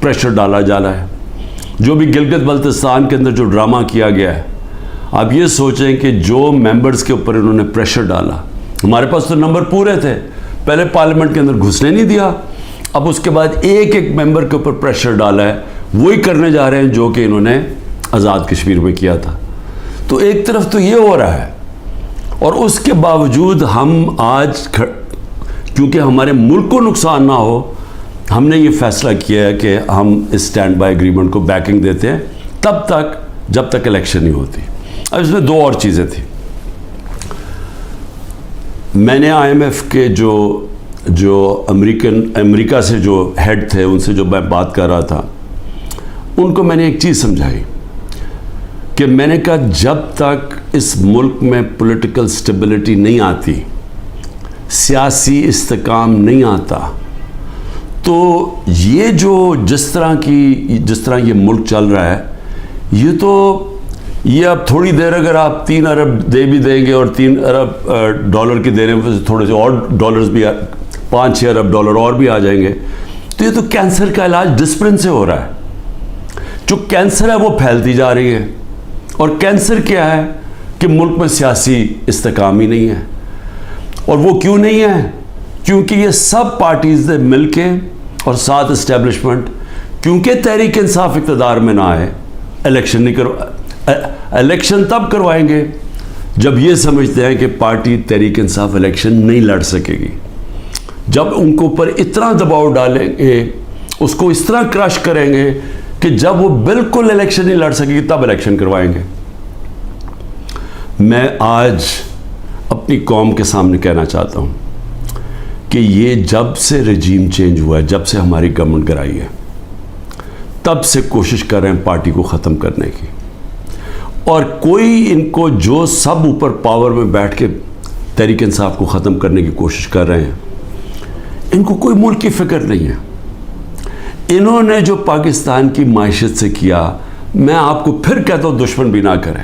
Pressure ڈالا جا رہا ہے. جو بھی گلگت بلتستان کے اندر جو ڈرامہ کیا گیا ہے, آپ یہ سوچیں کہ جو ممبرز کے اوپر انہوں نے پریشر ڈالا, ہمارے پاس تو نمبر پورے تھے, پہلے پارلیمنٹ کے اندر گھسنے نہیں دیا, اب اس کے بعد ایک ایک ممبر کے اوپر پریشر ڈالا ہے, وہی کرنے جا رہے ہیں جو کہ انہوں نے آزاد کشمیر میں کیا تھا. تو ایک طرف تو یہ ہو رہا ہے, اور اس کے باوجود ہم آج کیونکہ ہمارے ملک کو نقصان نہ ہو, ہم نے یہ فیصلہ کیا ہے کہ ہم اس اسٹینڈ بائی ایگریمنٹ کو بیکنگ دیتے ہیں تب تک جب تک الیکشن نہیں ہوتی. اب اس میں دو اور چیزیں تھیں. میں نے آئی ایم ایف کے جو امریکہ سے جو ہیڈ تھے, ان سے جو میں بات کر رہا تھا, ان کو میں نے ایک چیز سمجھائی کہ میں نے کہا جب تک اس ملک میں پولیٹیکل سٹیبلٹی نہیں آتی, سیاسی استحکام نہیں آتا, تو یہ جس طرح یہ ملک چل رہا ہے, یہ اب تھوڑی دیر اگر آپ 3 ارب دے بھی دیں گے اور 3 ارب ڈالر کی دینے میں تھوڑے سے اور ڈالرز بھی 5-6 ارب ڈالر اور بھی آ جائیں گے, تو یہ تو کینسر کا علاج ڈسپلن سے ہو رہا ہے. جو کینسر ہے وہ پھیلتی جا رہی ہے, اور کینسر کیا ہے کہ ملک میں سیاسی استحکام ہی نہیں ہے. اور وہ کیوں نہیں ہے؟ کیونکہ یہ سب پارٹیز نے مل کے اور ساتھ اسٹیبلشمنٹ, کیونکہ تحریک انصاف اقتدار میں نہ آئے, الیکشن تب کروائیں گے جب یہ سمجھتے ہیں کہ پارٹی تحریک انصاف الیکشن نہیں لڑ سکے گی. جب ان کو اوپر اتنا دباؤ ڈالیں گے, اس کو اس طرح کرش کریں گے کہ جب وہ بالکل الیکشن نہیں لڑ سکے گی تب الیکشن کروائیں گے. میں آج اپنی قوم کے سامنے کہنا چاہتا ہوں کہ یہ جب سے رجیم چینج ہوا ہے, جب سے ہماری گورنمنٹ گرائی ہے, تب سے کوشش کر رہے ہیں پارٹی کو ختم کرنے کی. اور کوئی ان کو جو سب اوپر پاور میں بیٹھ کے تحریک انصاف کو ختم کرنے کی کوشش کر رہے ہیں, ان کو کوئی ملک کی فکر نہیں ہے. انہوں نے جو پاکستان کی معیشت سے کیا, میں آپ کو پھر کہتا ہوں دشمن بھی نہ کریں.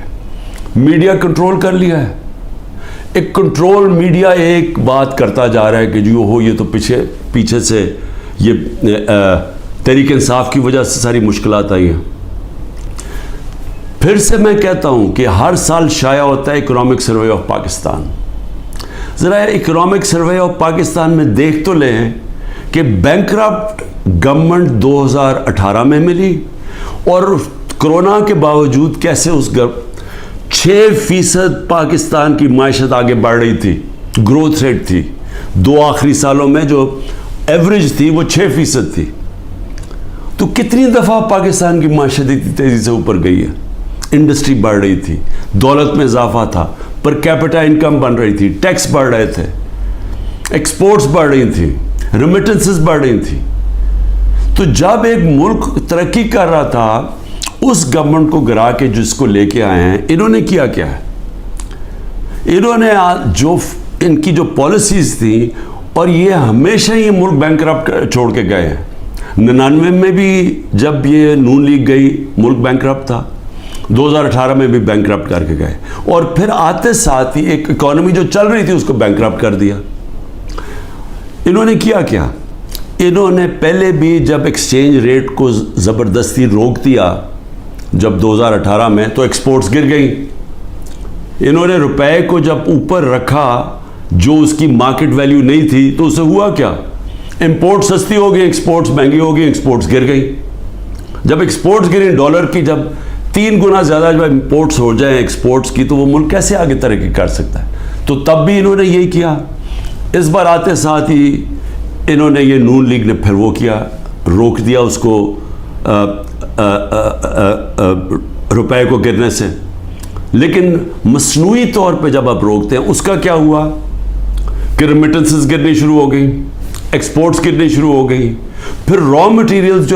میڈیا کنٹرول کر لیا ہے, ایک کنٹرول میڈیا ایک بات کرتا جا رہا ہے کہ جو یہ تو پیچھے سے یہ تحریک انصاف کی وجہ سے ساری مشکلات آئی ہیں. پھر سے میں کہتا ہوں کہ ہر سال شائع ہوتا ہے اکنامک سروے آف پاکستان. ذرا اکنامک سروے آف پاکستان میں دیکھ تو لیں کہ بینکرپٹ گورنمنٹ 2018 میں ملی, اور کرونا کے باوجود کیسے اس 6% پاکستان کی معیشت آگے بڑھ رہی تھی, گروتھ ریٹ تھی. 2 آخری سالوں میں جو ایوریج تھی وہ 6% تھی. تو کتنی دفعہ پاکستان کی معیشت اتنی تیزی سے اوپر گئی ہے. انڈسٹری بڑھ رہی تھی, دولت میں اضافہ تھا, پر کیپٹا انکم بن رہی تھی, ٹیکس بڑھ رہے تھے, ایکسپورٹس بڑھ رہی تھیں, ریمیٹنسز بڑھ رہی تھیں. تو جب ایک ملک ترقی کر رہا تھا, اس گورنمنٹ کو گرا کے جس کو لے کے آئے ہیں, انہوں نے کیا ہے, انہوں نے ان کی جو پالیسیز تھیں, اور یہ ہمیشہ یہ ملک بینکرپٹ چھوڑ کے گئے ہیں. 99 میں بھی جب یہ نون لیگ گئی ملک بینکرپٹ تھا, 2018 میں بھی بینکرپٹ کر کے گئے, اور پھر آتے ساتھ ہی ایک اکانومی جو چل رہی تھی اس کو بینکرپٹ کر دیا. انہوں نے کیا انہوں نے پہلے بھی جب ایکسچینج ریٹ کو زبردستی روک دیا جب 2018 میں, تو ایکسپورٹس گر گئیں. انہوں نے روپے کو جب اوپر رکھا جو اس کی مارکیٹ ویلیو نہیں تھی, تو اسے ہوا کیا, امپورٹ سستی ہو گئی, ایکسپورٹس مہنگی ہو گئی, ایکسپورٹس گر گئی. جب ایکسپورٹس گریں, ڈالر کی جب 3 گنا زیادہ جب امپورٹس ہو جائیں ایکسپورٹس کی, تو وہ ملک کیسے آگے ترقی کر سکتا ہے. تو تب بھی انہوں نے یہی کیا. اس بار آتے ساتھ ہی انہوں نے یہ نون لیگ نے پھر وہ کیا, روک دیا اس کو روپے کو گرنے سے. لیکن مصنوعی طور پہ جب آپ روکتے ہیں, اس کا کیا ہوا کہ ریمیٹنسز گرنی شروع ہو گئی, ایکسپورٹس گرنی شروع ہو گئی. پھر را مٹیریلز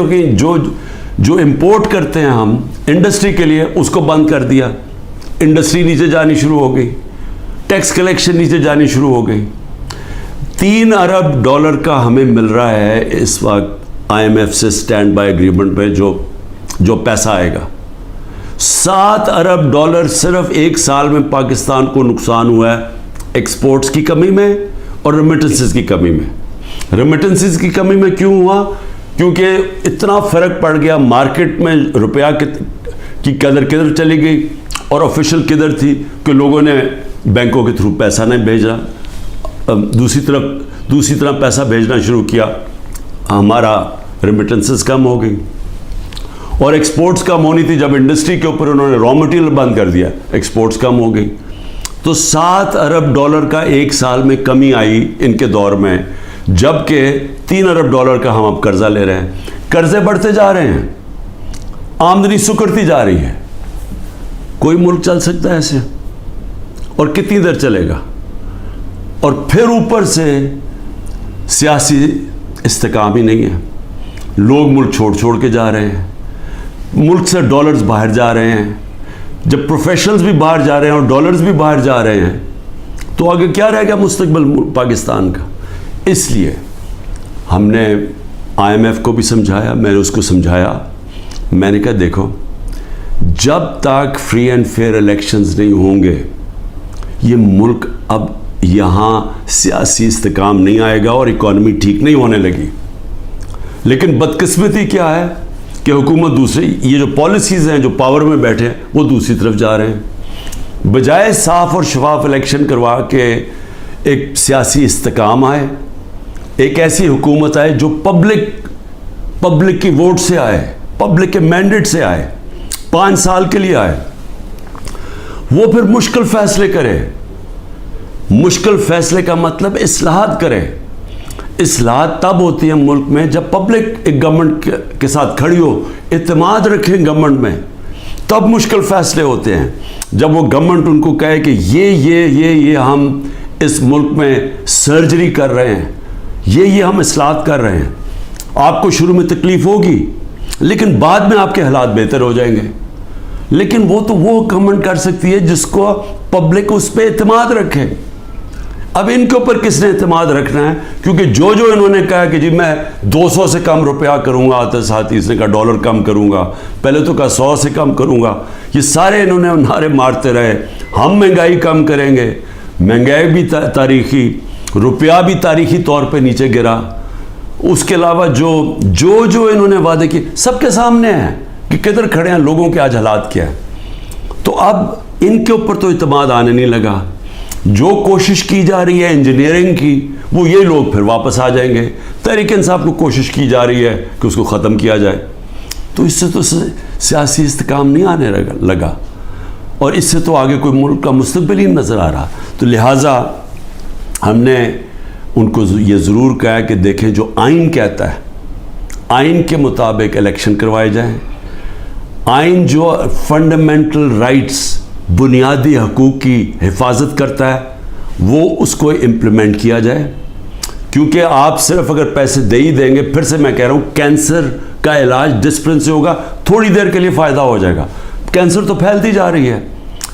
جو امپورٹ کرتے ہیں ہم انڈسٹری کے لیے, اس کو بند کر دیا. انڈسٹری نیچے جانی شروع ہو گئی, ٹیکس کلیکشن نیچے جانی شروع ہو گئی. 3 ارب ڈالر کا ہمیں مل رہا ہے اس وقت آئی ایم ایف سے اسٹینڈ بائی ایگریمنٹ پہ جو پیسہ آئے گا. 7 ارب ڈالر صرف 1 سال میں پاکستان کو نقصان ہوا ہے ایکسپورٹس کی کمی میں اور ریمیٹنسز کی کمی میں. ریمیٹنسز کی کمی میں کیوں ہوا؟ کیونکہ اتنا فرق پڑ گیا مارکیٹ میں، روپیہ کی قدر کدھر چلی گئی اور آفیشیل کدھر تھی کہ لوگوں نے بینکوں کے تھرو پیسہ نہیں بھیجا، دوسری طرح پیسہ بھیجنا شروع کیا، ہمارا ریمیٹنسز کم ہو گئی اور ایکسپورٹس کم ہونی تھی. جب انڈسٹری کے اوپر انہوں نے را مٹیریل بند کر دیا، ایکسپورٹس کم ہو گئی. تو $7 ارب کا ایک سال میں کمی آئی ان کے دور میں، جبکہ $3 ارب کا ہم اب قرضہ لے رہے ہیں. قرضے بڑھتے جا رہے ہیں، آمدنی سکڑتی جا رہی ہے. کوئی ملک چل سکتا ہے ایسے؟ اور کتنی دیر چلے گا؟ اور پھر اوپر سے سیاسی استحکام ہی نہیں ہے. لوگ ملک چھوڑ کے جا رہے ہیں، ملک سے ڈالرز باہر جا رہے ہیں. جب پروفیشنلز بھی باہر جا رہے ہیں اور ڈالرز بھی باہر جا رہے ہیں تو آگے کیا رہے گا مستقبل پاکستان کا؟ اس لیے ہم نے IMF کو بھی سمجھایا، میں نے اس کو سمجھایا، میں نے کہا دیکھو جب تک فری اینڈ فیئر الیکشنز نہیں ہوں گے یہ ملک اب یہاں سیاسی استحکام نہیں آئے گا اور اکانومی ٹھیک نہیں ہونے لگی. لیکن بدقسمتی کیا ہے کہ حکومت دوسری یہ جو پالیسیز ہیں جو پاور میں بیٹھے ہیں وہ دوسری طرف جا رہے ہیں. بجائے صاف اور شفاف الیکشن کروا کے ایک سیاسی استحکام آئے، ایک ایسی حکومت آئے جو پبلک کی ووٹ سے آئے، پبلک کے مینڈیٹ سے آئے، 5 سال کے لیے آئے، وہ پھر مشکل فیصلے کرے. مشکل فیصلے کا مطلب اصلاحات کرے. اصلاحات تب ہوتی ہیں ملک میں جب پبلک ایک گورنمنٹ کے ساتھ کھڑی ہو، اعتماد رکھیں گورنمنٹ میں، تب مشکل فیصلے ہوتے ہیں. جب وہ گورنمنٹ ان کو کہے کہ یہ ہم اس ملک میں سرجری کر رہے ہیں، یہ ہم اصلاحات کر رہے ہیں، آپ کو شروع میں تکلیف ہوگی لیکن بعد میں آپ کے حالات بہتر ہو جائیں گے. لیکن وہ گورنمنٹ کر سکتی ہے جس کو پبلک اس پہ اعتماد رکھے. اب ان کے اوپر کس نے اعتماد رکھنا ہے؟ کیونکہ جو انہوں نے کہا کہ جی میں 200 سے کم روپیہ کروں گا، آتے ساتھ اس نے کہا ڈالر کم کروں گا، پہلے تو کہا 100 سے کم کروں گا، یہ سارے انہوں نے نعرے مارتے رہے. ہم مہنگائی کم کریں گے، مہنگائی بھی تاریخی، روپیہ بھی تاریخی طور پہ نیچے گرا. اس کے علاوہ جو انہوں نے وعدے کیے سب کے سامنے ہیں کہ کدھر کھڑے ہیں، لوگوں کے آج حالات کیا ہے. تو اب ان کے اوپر تو اعتماد آنے نہیں لگا. جو کوشش کی جا رہی ہے انجینئرنگ کی وہ یہ لوگ پھر واپس آ جائیں گے. تحریک انصاف کو کوشش کی جا رہی ہے کہ اس کو ختم کیا جائے. تو اس سے تو سیاسی استحکام نہیں آنے لگا اور اس سے تو آگے کوئی ملک کا مستقبل ہی نظر آ رہا. تو لہٰذا ہم نے ان کو یہ ضرور کہا کہ دیکھیں جو آئین کہتا ہے آئین کے مطابق الیکشن کروائے جائیں. آئین جو فنڈامنٹل رائٹس، بنیادی حقوق کی حفاظت کرتا ہے وہ اس کو امپلیمنٹ کیا جائے. کیونکہ آپ صرف اگر پیسے دے ہی دیں گے، پھر سے میں کہہ رہا ہوں کینسر کا علاج ڈسپلن سے ہوگا، تھوڑی دیر کے لیے فائدہ ہو جائے گا. کینسر تو پھیلتی جا رہی ہے.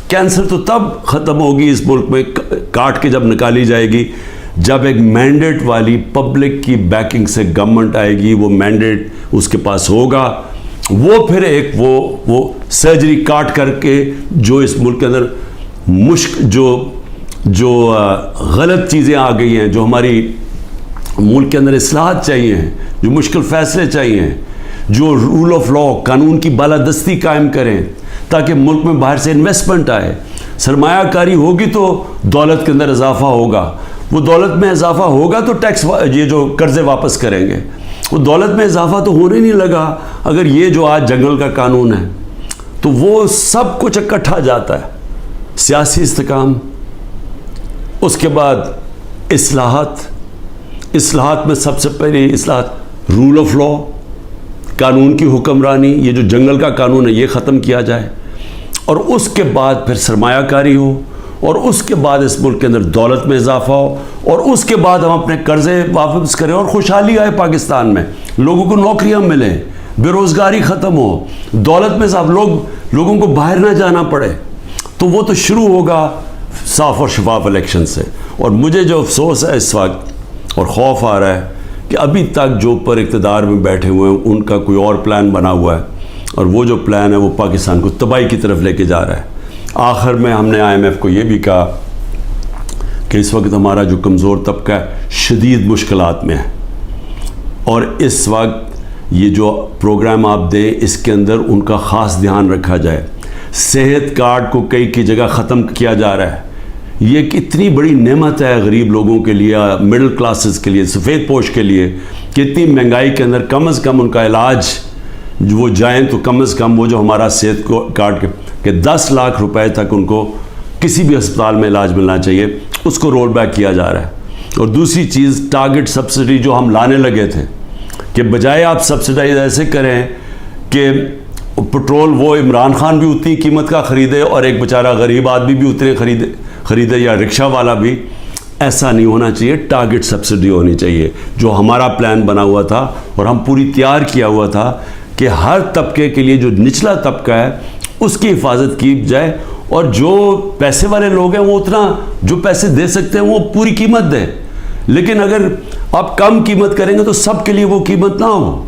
کینسر تو تب ختم ہوگی اس ملک میں کاٹ کے جب نکالی جائے گی جب ایک مینڈیٹ والی پبلک کی بیکنگ سے گورنمنٹ آئے گی. وہ مینڈیٹ اس کے پاس ہوگا، وہ پھر ایک وہ سرجری کاٹ کر کے جو اس ملک کے اندر جو غلط چیزیں آ گئی ہیں، جو ہماری ملک کے اندر اصلاحات چاہیے ہیں، جو مشکل فیصلے چاہیے ہیں، جو رول آف لا، قانون کی بالادستی قائم کریں تاکہ ملک میں باہر سے انویسٹمنٹ آئے، سرمایہ کاری ہوگی تو دولت کے اندر اضافہ ہوگا. وہ دولت میں اضافہ ہوگا تو ٹیکس یہ جو قرضے واپس کریں گے. وہ دولت میں اضافہ تو ہونے نہیں لگا اگر یہ جو آج جنگل کا قانون ہے. تو وہ سب کچھ اکٹھا جاتا ہے. سیاسی استحکام، اس کے بعد اصلاحات میں سب سے پہلی اصلاحات رول آف لا، قانون کی حکمرانی، یہ جو جنگل کا قانون ہے یہ ختم کیا جائے. اور اس کے بعد پھر سرمایہ کاری ہو، اور اس کے بعد اس ملک کے اندر دولت میں اضافہ ہو، اور اس کے بعد ہم اپنے قرضے واپس کریں اور خوشحالی آئے پاکستان میں، لوگوں کو نوکریاں ملیں، بے روزگاری ختم ہو، دولت میں صاحب لوگوں کو باہر نہ جانا پڑے. تو وہ تو شروع ہوگا صاف اور شفاف الیکشن سے. اور مجھے جو افسوس ہے اس وقت اور خوف آ رہا ہے کہ ابھی تک جو اوپر اقتدار میں بیٹھے ہوئے ہیں ان کا کوئی اور پلان بنا ہوا ہے، اور وہ جو پلان ہے وہ پاکستان کو تباہی کی طرف لے کے جا رہا ہے. آخر میں ہم نے IMF کو یہ بھی کہا کہ اس وقت ہمارا جو کمزور طبقہ ہے شدید مشکلات میں ہے، اور اس وقت یہ جو پروگرام آپ دیں اس کے اندر ان کا خاص دھیان رکھا جائے. صحت کارڈ کو کئی جگہ ختم کیا جا رہا ہے. یہ کتنی بڑی نعمت ہے غریب لوگوں کے لیے, مڈل کلاسز کے لیے, سفید پوش کے لیے, کہ اتنی مہنگائی کے اندر کم از کم ان کا علاج وہ جائیں تو کم از کم وہ جو ہمارا صحت کارڈ کہ 10 لاکھ روپے تک ان کو کسی بھی ہسپتال میں علاج ملنا چاہیے, اس کو رول بیک کیا جا رہا ہے. اور دوسری چیز ٹارگٹ سبسڈی جو ہم لانے لگے تھے, کہ بجائے آپ سبسڈائز ایسے کریں کہ پٹرول وہ عمران خان بھی اتنی قیمت کا خریدے اور ایک بیچارہ غریب آدمی بھی اتنے خریدے یا رکشہ والا بھی, ایسا نہیں ہونا چاہیے. ٹارگٹ سبسڈی ہونی چاہیے, جو ہمارا پلان بنا ہوا تھا اور ہم پوری تیار کیا ہوا تھا کہ ہر طبقے کے لیے جو نچلا طبقہ ہے اس کی حفاظت کی جائے, اور جو پیسے والے لوگ ہیں وہ اتنا جو پیسے دے سکتے ہیں وہ پوری قیمت دیں. لیکن اگر آپ کم قیمت کریں گے تو سب کے لیے وہ قیمت نہ ہو.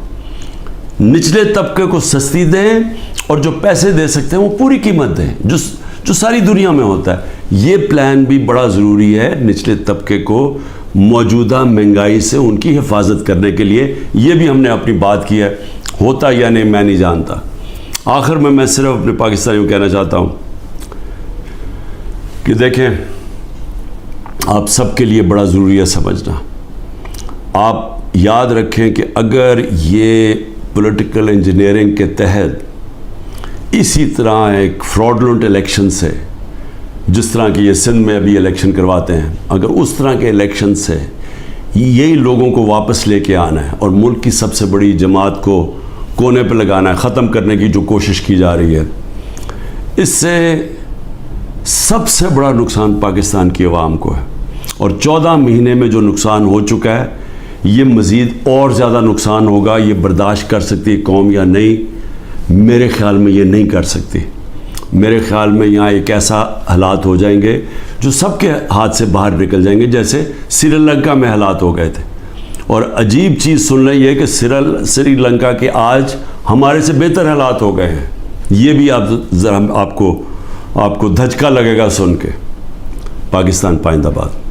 نچلے طبقے کو سستی دیں اور جو پیسے دے سکتے ہیں وہ پوری قیمت دیں, جو ساری دنیا میں ہوتا ہے. یہ پلان بھی بڑا ضروری ہے نچلے طبقے کو موجودہ مہنگائی سے ان کی حفاظت کرنے کے لیے. یہ بھی ہم نے اپنی بات کی ہے, ہوتا یا نہیں میں نہیں جانتا. آخر میں صرف اپنے پاکستانیوں کو کہنا چاہتا ہوں کہ دیکھیں, آپ سب کے لیے بڑا ضروری ہے سمجھنا. آپ یاد رکھیں کہ اگر یہ پولیٹیکل انجینئرنگ کے تحت اسی طرح ایک فراڈلنٹ الیکشن سے, جس طرح کی یہ سندھ میں ابھی الیکشن کرواتے ہیں, اگر اس طرح کے الیکشن سے یہی لوگوں کو واپس لے کے آنا ہے اور ملک کی سب سے بڑی جماعت کو کونے پہ لگانا ہے, ختم کرنے کی جو کوشش کی جا رہی ہے, اس سے سب سے بڑا نقصان پاکستان کی عوام کو ہے. اور 14 مہینے میں جو نقصان ہو چکا ہے, یہ مزید اور زیادہ نقصان ہوگا. یہ برداشت کر سکتی ہے قوم یا نہیں؟ میرے خیال میں یہ نہیں کر سکتی. میرے خیال میں یہاں ایک ایسا حالات ہو جائیں گے جو سب کے ہاتھ سے باہر نکل جائیں گے, جیسے سری لنکا میں حالات ہو گئے تھے. اور عجیب چیز سن رہی ہے کہ سری لنکا کے آج ہمارے سے بہتر حالات ہو گئے ہیں. یہ بھی آپ کو دھچکا لگے گا سن کے. پاکستان پائندہ باد.